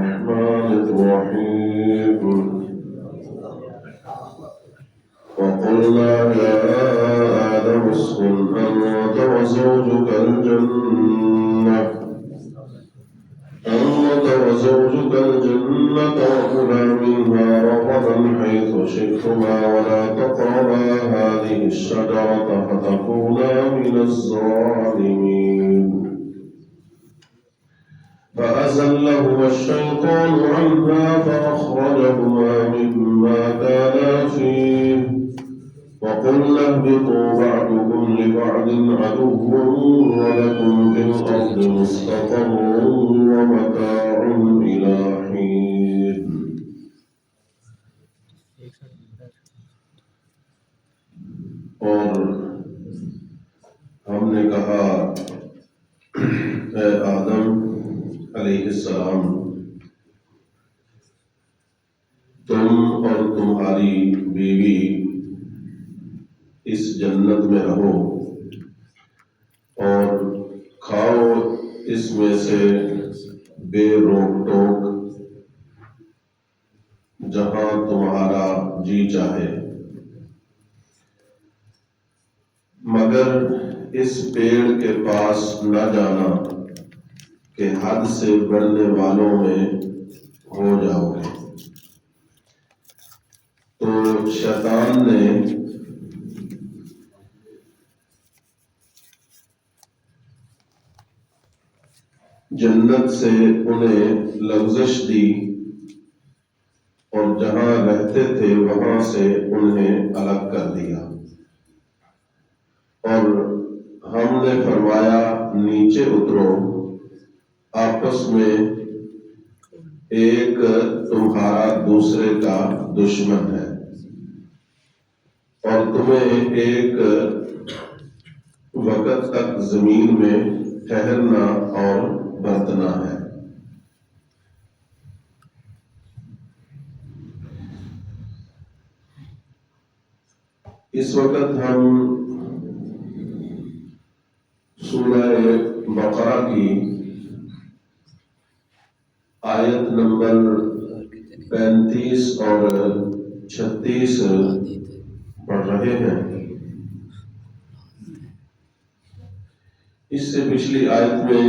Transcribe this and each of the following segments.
الرحمن الرحيم وقلنا يا آدم اسكن أنت وزوجك الجنة وكلا منها رغدا حيث شئتما ولا تقربا هذه الشجرة فتكونا من الظالمين فأزلهما الشيطان عنها فأخرجهما مما كانا فيه وقلنا اهبطوا بعضكم لبعض عدو ولكم في الأرض مستقر ومتاع إلى حين اور ہم نے کہا اے آدم علیہ السلام تم اور تمہاری بیوی اس جنت میں رہو اور کھاؤ اس میں سے بے روک ٹوک جہاں تمہارا جی چاہے، مگر اس پیڑ کے پاس نہ جانا کہ حد سے بڑھنے والوں میں ہو جاؤ گے۔ تو شیطان نے جنت سے انہیں لغزش دی اور جہاں رہتے تھے وہاں سے انہیں الگ کر دیا، اور ہم نے فرمایا نیچے اترو، آپس میں ایک تمہارا دوسرے کا دشمن ہے اور تمہیں ایک وقت تک زمین میں ٹھہرنا اور برتنا ہے۔ اس وقت ہم سورہ بقرہ کی آیت نمبر 35 اور 36 پڑھ رہے ہیں۔ اس سے پچھلی آیت میں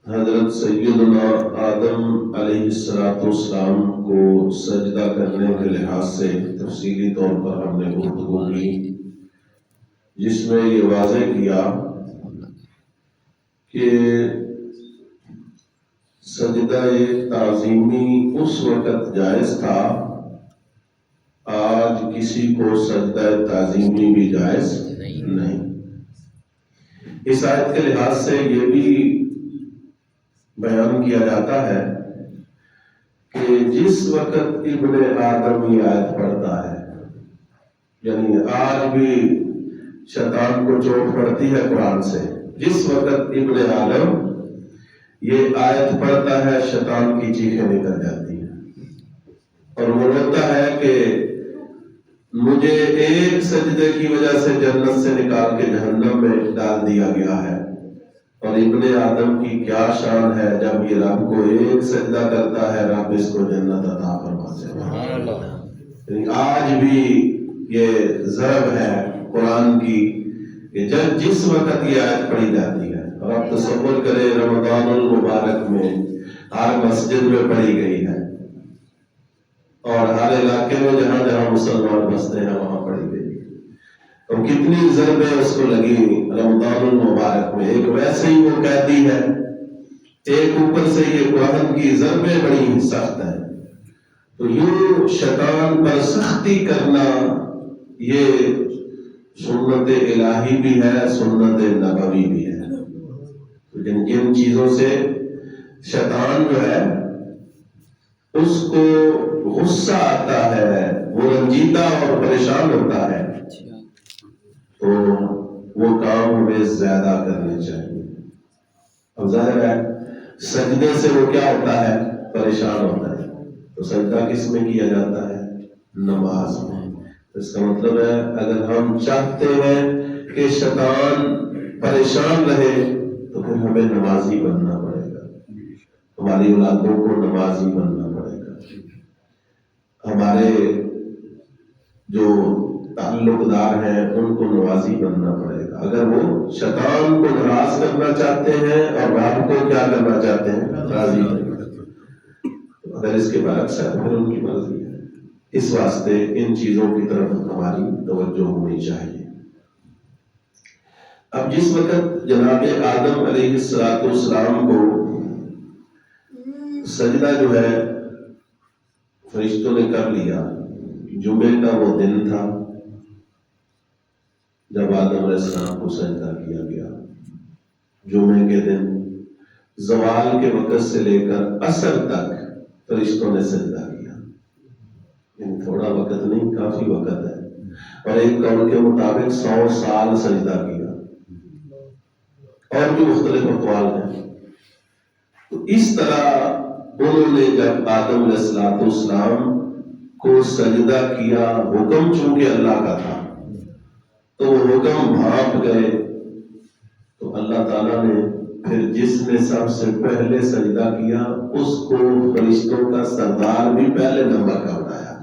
حضرت سیدنا آدم علیہ السلام کو سجدہ کرنے کے لحاظ سے تفصیلی طور پر ہم نے گفتگو کی، جس میں یہ واضح کیا کہ سجدہ تعظیمی اس وقت جائز تھا، آج کسی کو سجدہ تعظیمی بھی جائز نہیں۔ اس آیت کے لحاظ سے یہ بھی بیان کیا جاتا ہے کہ جس وقت ابن آدم یہ آیت پڑھتا ہے، یعنی آج بھی شیطان کو چوٹ پڑتی ہے قرآن سے، جس وقت ابن آدم یہ آیت پڑھتا ہے شیطان کی چیخیں نکل جاتی ہیں اور وہ روتا ہے کہ مجھے ایک سجدے کی وجہ سے جنت سے نکال کے جہنم میں ڈال دیا گیا ہے، اور ابن آدم کی کیا شان ہے جب یہ رب کو ایک سجدہ کرتا ہے رب اس کو جنت عطا فرماتے ہیں۔ یعنی آج بھی یہ ضرب ہے قرآن کی کہ جب جس وقت یہ آیت پڑھی جاتی ہے، اور آپ تصور کریں رمضان المبارک میں ہر مسجد میں پڑھی گئی ہے اور ہر علاقے میں جہاں جہاں مسلمان بستے ہیں وہاں پڑھی گئی ہے، اور کتنی ضربیں اس کو لگی رمضان المبارک میں۔ ایک ویسے ہی وہ قیدی ہے، ایک اوپر سے یہ قرآن کی ضربیں بڑی سخت ہیں، تو یوں شیطان پر سختی کرنا یہ سنت الہی بھی ہے، سنت نبوی بھی ہے۔ تو جن چیزوں سے شیطان جو ہے اس کو غصہ آتا ہے، وہ رنجیدہ اور پریشان ہوتا ہے، تو وہ کام ہمیں زیادہ کرنے چاہیے۔ اب ظاہر ہے سجدے سے وہ کیا ہوتا ہے؟ پریشان ہوتا ہے۔ تو سجدہ کس میں کیا جاتا ہے؟ نماز میں۔ اس کا مطلب ہے اگر ہم چاہتے ہیں کہ شیطان پریشان رہے تو پھر ہمیں نمازی بننا پڑے گا۔ تو ہماری اولادوں کو نمازی بننا پڑے گا، ہمارے جو تعلق دار ہیں ان کو نمازی بننا پڑے گا۔ اگر وہ شیطان کو ناراض کرنا چاہتے ہیں اور رب کو کیا کرنا چاہتے ہیں، راضی کرنا، تو اگر اس کے برعکس ہے پھر ان کی مرضی ہے۔ اس واسطے ان چیزوں کی طرف ہماری توجہ ہونی چاہیے۔ اب جس وقت جناب آدم علیہ السلام کو سجدہ جو ہے فرشتوں نے کر لیا، جمعے کا وہ دن تھا جب آدم علیہ السلام کو سجدہ کیا گیا۔ جمعے کے دن زوال کے وقت سے لے کر عصر تک فرشتوں نے سجدہ کیا، یعنی تھوڑا وقت نہیں، کافی وقت ہے، اور ایک قول کے مطابق 100 سال سجدہ کیا، اور بھی مختلف اقوال ہیں۔ تو اس طرح انہوں نے جب آدم علیہ السلام کو سجدہ کیا، حکم چونکہ اللہ کا تھا تو وہ حکم بھاپ گئے، تو اللہ تعالیٰ نے پھر جس نے سب سے پہلے سجدہ کیا اس کو فرشتوں کا سردار بھی پہلے نمبر کا بنایا،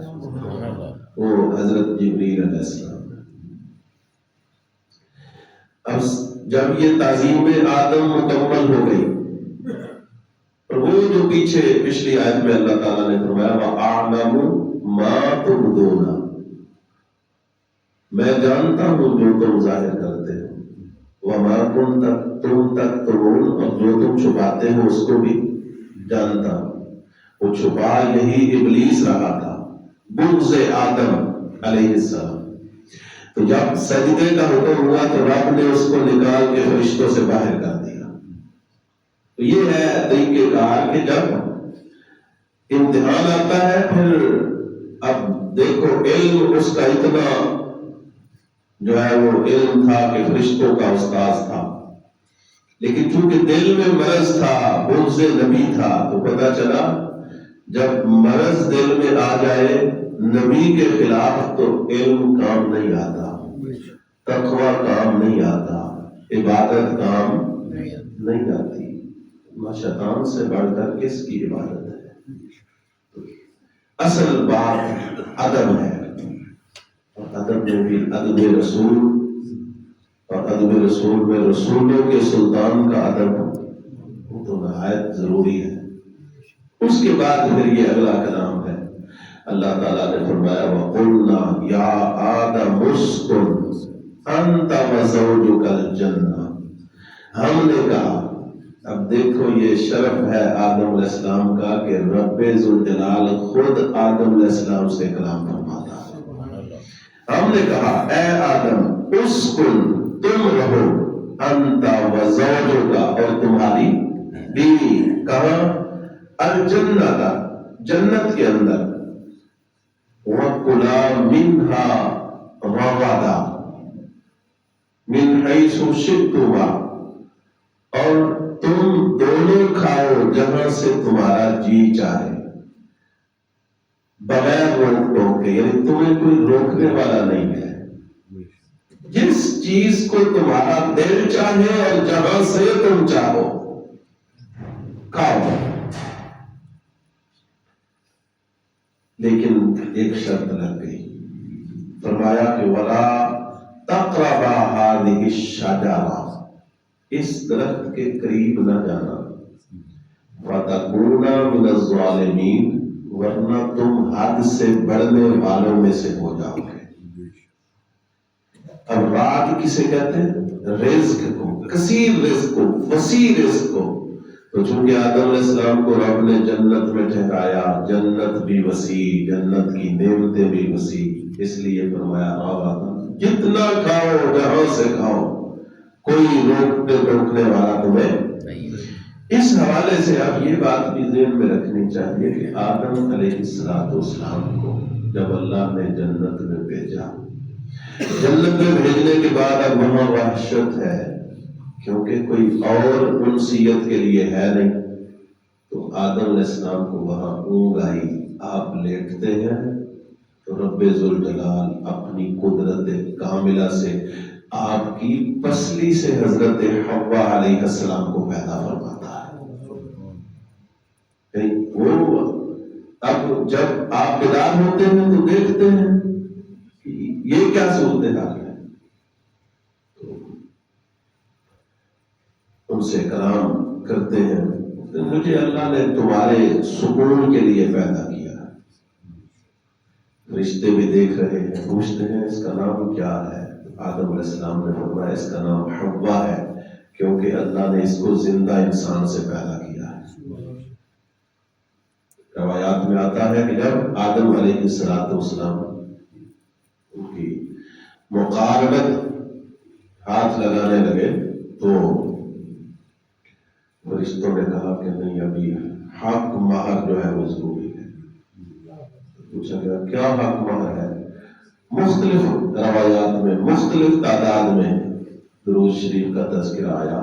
وہ حضرت جبریل علیہ السلام۔ اب جب یہ تعظیم آدم مکمل ہو گئی، اور وہ جو پیچھے پچھلی آیت میں اللہ تعالیٰ نے فرمایا وَأَعْلَمُ مَا تُبْدُونَ، میں جانتا ہوں جو تم ظاہر کرتے ہو، وَمَا كُنتُمْ تَكْتُمُونَ، اور جو تم چھپاتے ہو اس کو بھی جانتا ہوں۔ وہ چھپا یہی ابلیس رہا تھا، بغض آدم علیہ السلام۔ تو جب سجدے کا حکم ہوا تو رب نے اس کو نکال کے فرشتوں سے باہر کر دیا۔ تو یہ ہے طریقہ کار کہ جب امتحان آتا ہے، پھر اب دیکھو علم اس کا اتنا جو ہے وہ علم تھا کہ فرشتوں کا استاذ تھا، لیکن چونکہ دل میں مرض تھا، بغض نبی تھا، تو پتہ چلا جب مرض دل میں آ جائے نبی کے خلاف تو علم کام نہیں آتا، تقوی کام نہیں آتا، عبادت کام نہیں آتی۔ شیطان سے بڑھ کر کس کی عبادت ہے؟ اصل بات ادب ہے، اور ادب میں بھی ادب رسول، اور ادب رسول میں رسولوں کے سلطان کا ادب تو نہایت ضروری ہے۔ اس کے بعد پھر یہ اگلا کلام ہے، اللہ تعالیٰ نے فرمایا وَقُلْنَا يَا آدَمُ اسْكُنْ أَنْتَ وَزَوْجُكَ الْجَنَّةَ، ہم نے کہا، اب دیکھو یہ شرف ہے آدم علیہ السلام کا کہ رب ذوالجلال خود آدم علیہ السلام سے کلام فرماتا ہے۔ ہم نے کہا اے آدم اسکن، تم رہو، انت وزوجک، اور تمہاری بیوی، کہاں؟ الجنت، جنت کے اندر، وَكُلَا مِنْهَا رَغَدًا مِنْ حَيْثُ شِئْتُمَا، اور تم دونوں کھاؤ جہاں سے تمہارا جی چاہے، بغیر روک ٹوک کے، یعنی تمہیں کوئی روکنے والا نہیں ہے، جس چیز کو تمہارا دل چاہے اور جہاں سے تم چاہو کھاؤ، لیکن ایک شرط لگ گئی، فرمایا کہ وَلَا تَقْرَبَا هَٰذِهِ الشَّجَرَةَ، اس درخت کے قریب نہ جانا، وَتَكُونَا مِنَ الظَّالِمِينَ، ورنہ تم حد سے بڑھنے والوں میں سے ہو جاؤ گے۔ اب رات کسے کہتے ہیں؟ رزق کو، کثیر رزق کو، وسیع رزق کو۔ تو چونکہ آدم علیہ السلام کو رب نے جنت میں ٹھہرایا، جنت بھی وسیع، جنت کی نعمتیں بھی وسیع، اس لیے فرمایا جتنا کھاؤ جہاں سے کھاؤ، کوئی روکنے والا تمہیں نہیں۔ اس حوالے سے اب یہ بات بھی ذہن میں رکھنی چاہیے کہ آدم علیہ السلام کو جب اللہ نے جنت میں بھیجا، جنت میں بھیجنے کے بعد اب وہاں وحشت ہے، کیونکہ کوئی اور انسیت کے لیے ہے نہیں، تو آدم علیہ السلام کو وہاں اونگ آئی، آپ لیٹتے ہیں تو رب ذوالجلال اپنی قدرت کاملہ سے آپ کی پسلی سے حضرت حوا علیہ السلام کو پیدا فرماتا ہے۔ وہ اب جب آپ بیدار ہوتے ہیں تو دیکھتے ہیں کہ یہ کیا صورتحال ہے، تو ان سے کلام کرتے ہیں، مجھے اللہ نے تمہارے سکون کے لیے پیدا کیا۔ رشتے بھی دیکھ رہے ہیں، پوچھتے ہیں اس کا نام کیا ہے؟ آدم علیہ السلام نے فرمایا اس کا نام حوا ہے، کیونکہ اللہ نے اس کو زندہ انسان سے پیدا کیا ہے۔ روایات میں آتا ہے کہ جب آدم علیہ السلام ان کی مقاربت ہاتھ لگانے لگے تو فرشتوں نے کہا کہ نہیں، ابھی حق مہر جو ہے وہ ضروری ہے۔ پوچھا گیا کیا حق مہر ہے؟ مختلف روایات میں مختلف تعداد میں درود شریف کا تذکرہ آیا،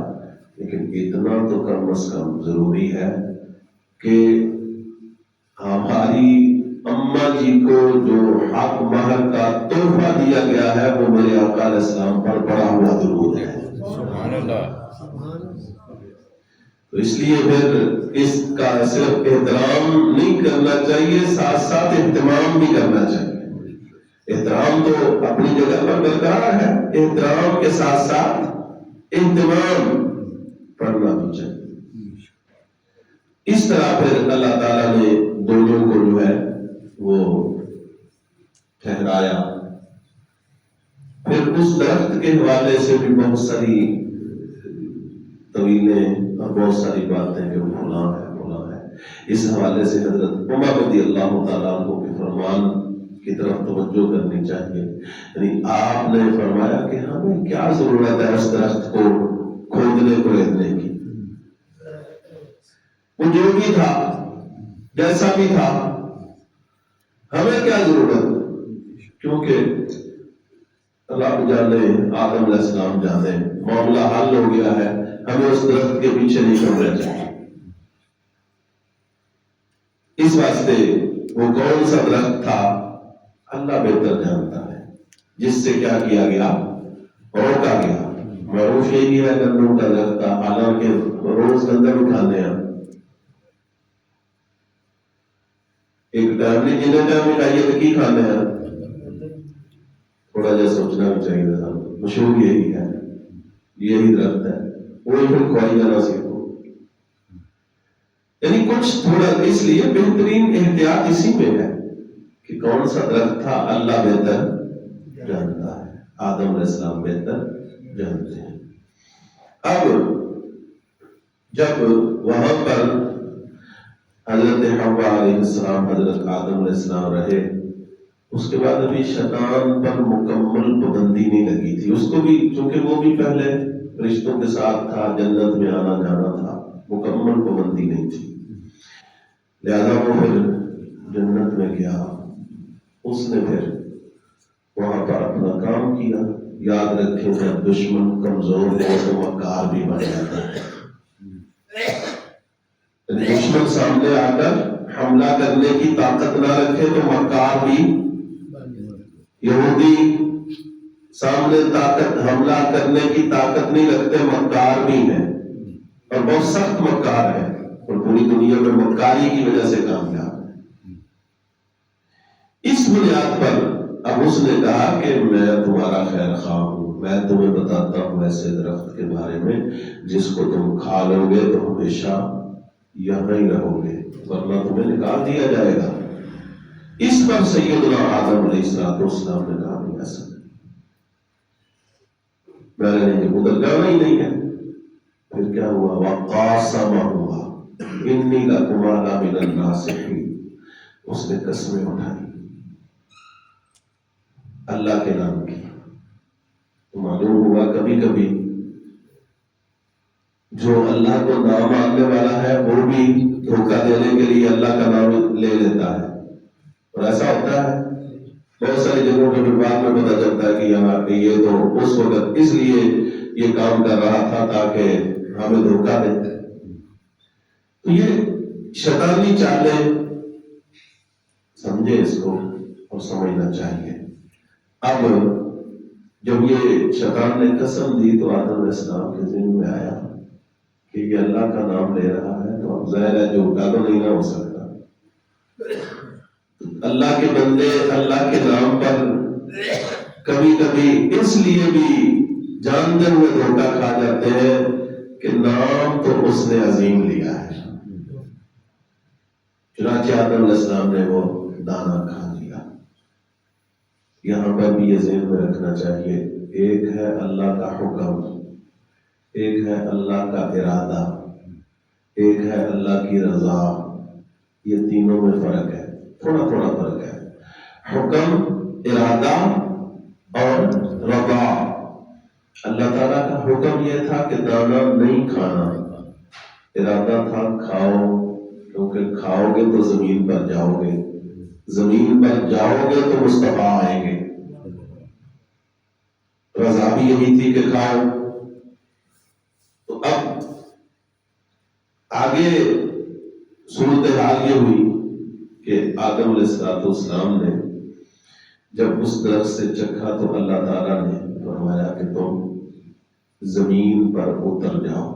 لیکن اتنا تو کم از کم ضروری ہے کہ ہماری اماں جی کو جو حق مہر کا تحفہ دیا گیا ہے وہ میرے آقا علیہ السلام پر پڑا ہوا درود ہے۔ سبحان اللہ۔ تو اس لیے پھر اس کا صرف احترام نہیں کرنا چاہیے، ساتھ ساتھ اہتمام بھی کرنا چاہیے۔ احترام تو اپنی جگہ پر برقرار ہے، احترام کے ساتھ ساتھ اہتمام کرنا بھی چاہیے۔ اس طرح پھر اللہ تعالیٰ نے دونوں کو جو ہے وہ ٹھہرایا۔ پھر اس درخت کے حوالے سے بھی بہت ساری طویلیں اور بہت ساری باتیں کہ وہ فلاں ہے۔ اس حوالے سے حضرت عمر رضی اللہ تعالیٰ عنہ کے فرمان کی طرف توجہ کرنی چاہیے۔ یعنی آپ نے فرمایا کہ ہمیں کیا ضرورت ہے اس درخت کو کھودنے کوریدنے کی، وہ جو بھی تھا جیسا بھی تھا ہمیں کیا ضرورت، کیونکہ اللہ جانے آدم علیہ السلام جانے معاملہ حل ہو گیا ہے، ہمیں اس درخت کے پیچھے نہیں کرنا چاہیے۔ اس واسطے وہ کون سا درخت تھا اللہ بہتر جانتا ہے، جس سے کیا کیا گیا، روکا گیا۔ معروف یہی ہے گندم کا درخت تھا، حالانکہ روز گندم کھانے ہیں، ایک ٹائم نہیں جنہیں ٹائم کھائیے تو کی کھانے ہیں، تھوڑا جا سوچنا بھی چاہیے تھا۔ مشہور یہی ہے، یہی درخت ہے، وہی پھر کھوائی جانا سیکھو۔ یعنی کچھ تھوڑا، اس لیے بہترین احتیاط اسی میں ہے کہ کون سا درخت تھا اللہ بہتر جانتا ہے، آدم علیہ السلام بہتر جانتے ہیں۔ اب جب وہاں پر حضرت حوا علیہ السلام حضرت آدم علیہ السلام رہے، اس کے بعد ابھی شیطان پر مکمل پابندی نہیں لگی تھی۔ اس کو بھی چونکہ وہ بھی پہلے رشتوں کے ساتھ تھا، جنت میں آنا جانا تھا، مکمل پابندی نہیں تھی، لہذا وہ پھر جنت میں گیا۔ اس نے پھر وہاں پر اپنا کام کیا۔ یاد رکھیں جب دشمن کمزور ہو تو مکار بھی بن جاتا ہے۔ دشمن سامنے آ کر حملہ کرنے کی طاقت نہ رکھے تو مکار بھی، یہودی سامنے حملہ کرنے کی طاقت نہیں رکھتے، مکار بھی ہیں اور بہت سخت مکار ہے، اور پوری دنیا میں مکاری کی وجہ سے کامیاب ہے۔ اس بنیاد پر اب اس نے کہا کہ میں تمہارا خیر خواہ ہوں، میں تمہیں بتاتا ہوں ایسے درخت کے بارے میں جس کو تم کھا لو گے تو ہمیشہ یہاں ہی رہو گے، ورنہ تمہیں نکال دیا جائے گا۔ اس پر سیدنا آدم علیہ السلام نے کہا نہیں، ایسا میں نے نہیں، ادھر جانا ہی نہیں ہے۔ پھر کیا ہوا؟ وَقَاسَمَهُمَا إِنِّي لَكُمَا لَمِنَ النَّاصِحِينَ، اس نے قسمیں اٹھائی اللہ کے نام کی۔ تو معلوم ہوا کبھی کبھی جو اللہ کو نہ ماننے والا ہے وہ بھی دھوکہ دینے کے لیے اللہ کا نام لے لیتا ہے، اور ایسا ہوتا ہے بہت ساری جگہوں پہ۔ بعد میں پتہ چلتا ہے کہ یار یہ تو اس وقت اس لیے یہ کام کر رہا تھا تاکہ ہمیں دھوکہ دے۔ تو یہ شیطانی چالیں سمجھے اس کو اور سمجھنا چاہیے۔ اب جب یہ شیطان نے قسم دی تو آدم علیہ السلام کے ذہن میں آیا کہ یہ اللہ کا نام لے رہا ہے تو اب ظاہر ہے جھوٹا تو نہیں نہ ہو سکتا. اللہ کے بندے اللہ کے نام پر کبھی کبھی اس لیے بھی جانتے ہوئے دھوکہ کھا جاتے ہیں کہ نام تو اس نے عظیم لیا ہے. چنانچہ آدم علیہ السلام نے وہ دانا کھا لیا. یہاں پر بھی یہ ذہن میں رکھنا چاہیے، ایک ہے اللہ کا حکم، ایک ہے اللہ کا ارادہ، ایک ہے اللہ کی رضا. یہ تینوں میں فرق ہے، تھوڑا تھوڑا فرق ہے. حکم، ارادہ اور رضا. اللہ تعالیٰ کا حکم یہ تھا کہ دانا نہیں کھانا، ارادہ تھا کھاؤ، کیونکہ کھاؤ گے تو زمین پر جاؤ گے، زمین پر جاؤ گے تو مصطفیٰ آئیں گے. رضا بھی یہی تھی کہ کھاؤ. تو اب آگے صورتحال یہ ہوئی کہ آدم علیہ السلام نے جب اس درخت سے چکھا تو اللہ تعالیٰ نے فرمایا کہ تم زمین پر اتر جاؤ.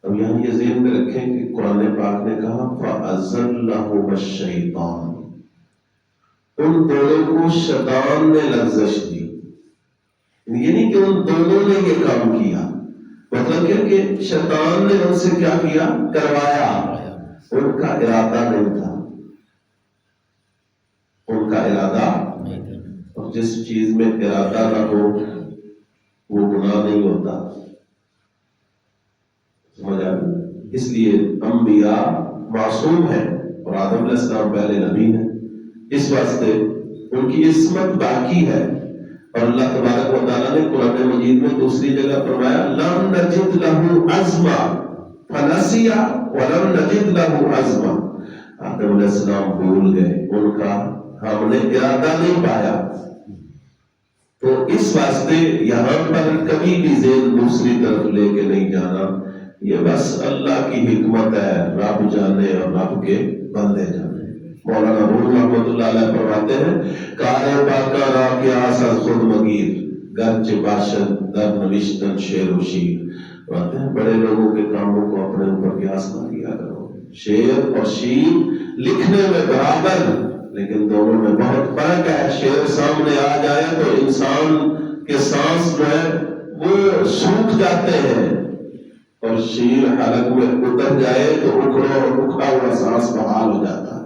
اب یہاں یہ ذہن میں رکھیں کہ قرآن پاک نے کہا فَأَزَلَّهُمَا الشَّيْطَانُ، ان دونوں کو شیطان نے لغزش دی. یہ نہیں کہ ان دونوں نے یہ کام کیا، مطلب کہ شیطان نے ان سے کیا کیا، کروایا. ان کا ارادہ نہیں تھا، ان کا ارادہ. اور جس چیز میں ارادہ نہ ہو وہ گناہ نہیں ہوتا. سمجھ آ گئی؟ اس لیے انبیاء معصوم ہیں اور آدم علیہ السلام پہلے نبی ہیں، اس واسطے ان کی عصمت باقی ہے. اور اللہ تبارک و تعالیٰ نے قرآن مجید میں دوسری جگہ فرمایا لم نجد له عزما فنسي ولم نجد له عزما. آدم علیہ السلام بھول گئے، ان کا ہم نے ارادہ نہیں پایا. تو اس واسطے یہاں پر کبھی بھی ذہن دوسری طرف لے کے نہیں جانا. یہ بس اللہ کی حکمت ہے، رب جانے اور رب کے بندے جانے. مولانا روح رحمۃ اللہ علیہ فرماتے ہیں کارے پاکا را کے آساز خود مگیر گرچ باشد در نوشتن شعر و شیر. فرماتے ہیں بڑے لوگوں کے کاموں کو اپنے اوپر قیاس نہ کیا کرو. شعر اور شیر لکھنے میں برابر، لیکن دونوں میں بہت فرق ہے. شعر سامنے آ جائے تو انسان کے سانس جو ہے وہ سوکھ جاتے ہیں، اور شیر حلق میں اتر جائے تو اکھڑا ہوا سانس بحال ہو جاتا ہے.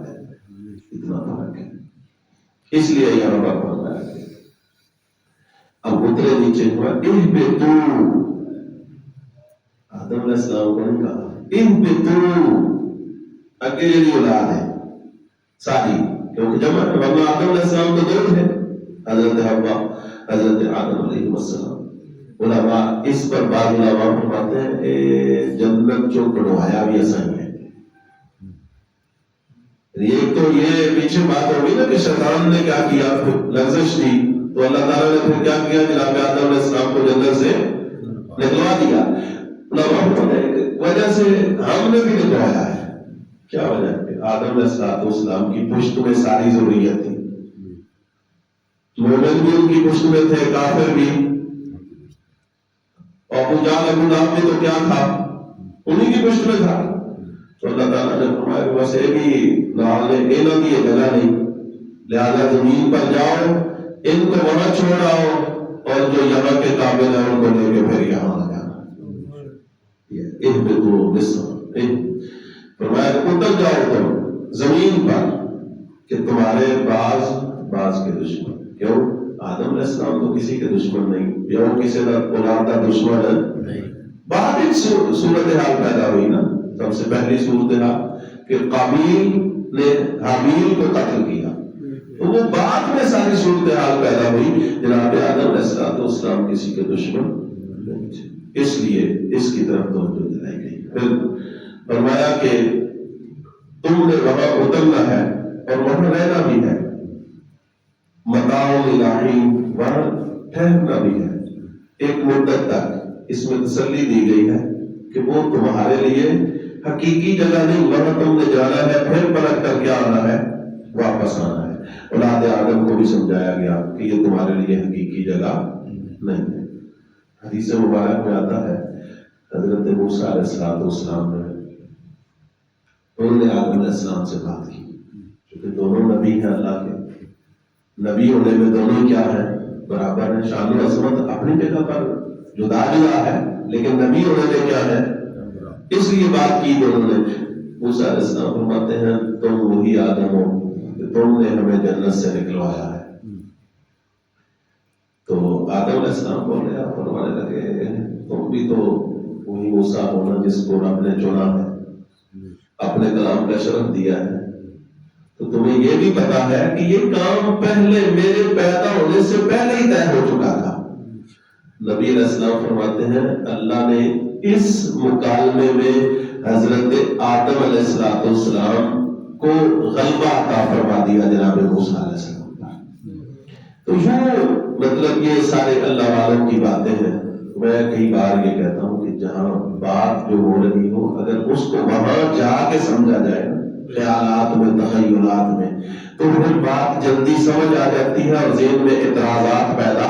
اتنا فرق ہے. اس لیے یہاں پر فرمایا ہے اب اترے نیچے ہوا اہبطوا. آدم علیہ السلام کو نہیں کہا اہبطوا، اکیلی اولاد ہے ساری، کیونکہ جب ورنہ آدم علیہ السلام تو دو تھے، حضرت حوا، حضرت آدم علیہ السلام. علماء اس پر بعض علماء فرماتے ہیں جنت جو کڑوایا بھی ایسا ہی ہے. ایک تو یہ پیچھے بات ہوگی نا کہ شیطان نے کیا کیا، لغزش دی، تو اللہ تعالیٰ نے پھر کیا کیا، جناب آدم علیہ السلام کو جنت سے نکلوا دیا. وجہ سے ہم نے بھی نکلوایا ہے. کیا وجہ ہے؟ آدم علیہ السلام کی پشت میں ساری ضروریت تھی. مومن بھی ان کی پشت میں تھے، کافر بھی. ابو جہل ابو لہب بھی تو کیا تھا، انہی کی پشت میں تھا. تو اللہ تعالیٰ نے فرمایا کہ بس یہ بھی انہوں کی یہ جگہ نہیں، لہذا زمین پر جاؤ، ان کو وہاں چھوڑ آؤ، اور جو یہاں کے قابل ہیں ان کو لے کے پھر یہاں آ جانا. اہبطوا مصر، فرمایا اتر جاؤ تم زمین پر کہ تمہارے بعض کے دشمن. کیوں؟ آدم علیہ السلام تو کسی کے دشمن نہیں، بیوں کسی کا اولاد کا دشمن ہے. بعد ایک صورتحال پیدا ہوئی نا، سب سے پہلی صورتحال کہ قابیل نے حابیل کو قتل کیا، تو وہ بعد میں ساری صورتحال پیدا ہوئی. جناب آدم علیہ السلام کسی کے دشمن نہیں تھے، اس لیے اس کی طرف توجہ دلائی گئی. پھر فرمایا کہ تم نے وہاں اترنا ہے اور وہاں رہنا بھی ہے، متاع الہی، وہاں ٹھہرنا بھی ہے ایک مدت تک. اس میں تسلی دی گئی ہے کہ وہ تمہارے لیے حقیقی جگہ نہیں، وہاں تم نے جانا ہے، پھر پلٹ کر کے آنا ہے، واپس آنا ہے. اولاد آدم کو بھی سمجھایا گیا کہ یہ تمہارے لیے حقیقی جگہ نہیں ہے. حدیث مبارک میں آتا ہے حضرت موسیٰ علیہ السلام نے انہوں نے آدم علیہ السلام سے بات کی، کیونکہ دونوں نبی ہیں اللہ کے، نبی ہونے میں دونوں کیا ہیں؟ برابر ہیں، شان و عظمت اپنی جگہ پر جدا جدا ہے، لیکن نبی ہونے میں کیا ہے؟ اس لیے بات کی دونوں نے۔ موسیٰ علیہ السلام فرماتے ہیں تم وہی آدم ہو کہ تم نے ہمیں جنت سے نکلوایا ہے۔ تو آدم علیہ السلام بولے، آپ فرمانے لگے تم بھی تو وہی موسیٰ ہونا جس کو رب نے چنا ہے، اپنے کلام کا شرف دیا ہے، تو تمہیں یہ بھی پتا ہے کہ یہ کام پہلے میرے پیدا ہونے سے پہلے ہی طے ہو چکا تھا۔ نبی علیہ السلام فرماتے ہیں اللہ نے اس مکالمے میں حضرت آدم علیہ السلام کو غلبہ عطا فرما دیا جناب موسیٰ علیہ السلام پر۔ تو یوں مطلب یہ سارے اللہ والوں کی باتیں ہیں۔ میں کئی بار یہ کہتا ہوں کہ جہاں بات جو ہو رہی ہو اگر اس کو وہاں جا کے سمجھا جائے خیالات میں، تخیلات میں، تو پھر بات جلدی سمجھ آ جاتی ہے اور ذہن میں اعتراضات پیدا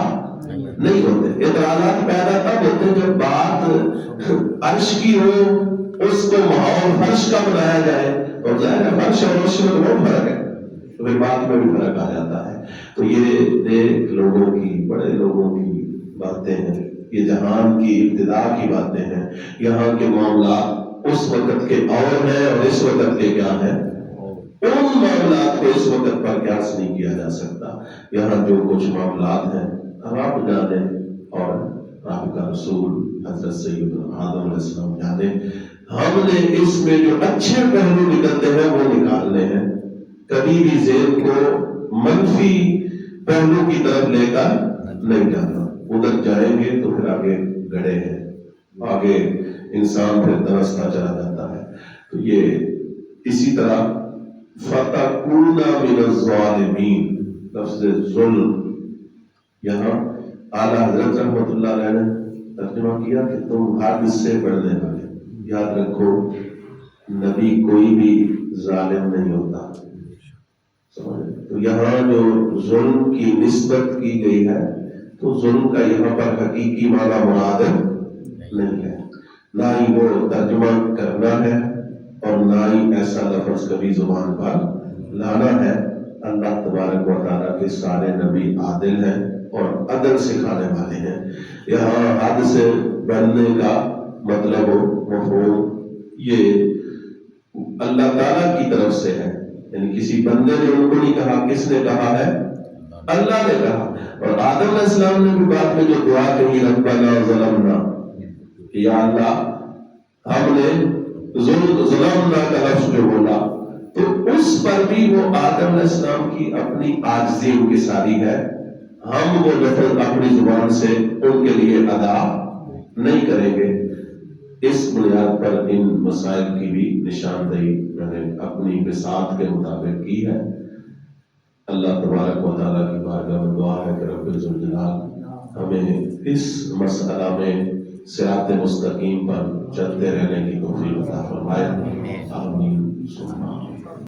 نہیں ہوتے۔ اعتراضات پیدا تب ہوتے ہیں جب بات عرش کی ہو، اس کو ماحول فرش کا بنایا جائے، اور ظاہر ہے فرش اور عرش میں بہت فرق ہے، تو پھر بات میں بھی فرق آ جاتا ہے۔ تو یہ نیک لوگوں کی، بڑے لوگوں کی باتیں ہیں، یہ جہان کی ابتدا کی باتیں ہیں۔ یہاں کے معاملات اس وقت کے اور ہیں اور اس وقت کے کیا ہیں، ان معاملات کو اس وقت پر قیاس نہیں کیا جا سکتا۔ یہاں جو کچھ معاملات ہیں رب جانے اور رب کا رسول حضرت سیدنا آدم علیہ السلام جانے۔ ہم نے اس میں جو اچھے پہلو نکلتے ہیں وہ نکالنے ہیں، کبھی بھی ذہن کو منفی پہلو کی طرف لے کر نہیں جانا۔ ادھر جائیں گے تو پھر آگے گڑے ہیں، آگے انسان پھر درستہ چلا جاتا ہے۔ تو یہ اسی طرح فَتَكُونَ مِنَ الظَّالِمِينَ، لفظ ظلم یہاں اعلیٰ حضرت رحمۃ اللہ علیہ نے ترجمہ کیا کہ تم حد سے بڑھنے والے۔ یاد رکھو نبی کوئی بھی ظالم نہیں ہوتا، تو یہاں جو ظلم کی نسبت کی گئی ہے تو ظلم کا یہاں پر حقیقی معنی مراد نہیں ہے، نہ ہی وہ ترجمہ کرنا ہے اور نہ ہی ایسا لفظ کبھی زبان پر لانا ہے۔ اللہ تبارک و تعالیٰ کے سارے نبی عادل ہیں اور عدل سکھانے والے ہیں۔ یہاں حد سے بڑھنے کا مطلب مفہوم یہ اللہ تعالیٰ کی طرف سے ہے، یعنی کسی بندے نے ان کو نہیں کہا، کس نے کہا ہے؟ اللہ نے کہا۔ اور آدم علیہ السلام نے بھی بعد میں جو دعا کہی ربنا ظلمنا، کہ یا اللہ ہم نے ظلمنا کا لفظ جو بولا، تو اس پر بھی وہ آدم علیہ السلام کی اپنی عاجزی انکساری ہے۔ ہم وہ لفظ اپنی زبان سے ان کے لیے ادا نہیں کریں گے۔ اس بنیاد پر ان مسائل کی بھی نشاندہی میں نے اپنی بساط کے مطابق کی ہے۔ اللہ تبارک و تعالیٰ کی بارگاہ میں دعا ہے کہ رب ذوالجلال ہمیں اس مسئلہ میں صراط مستقیم پر چلتے رہنے کی توفیق عطا فرمائے۔ آمین۔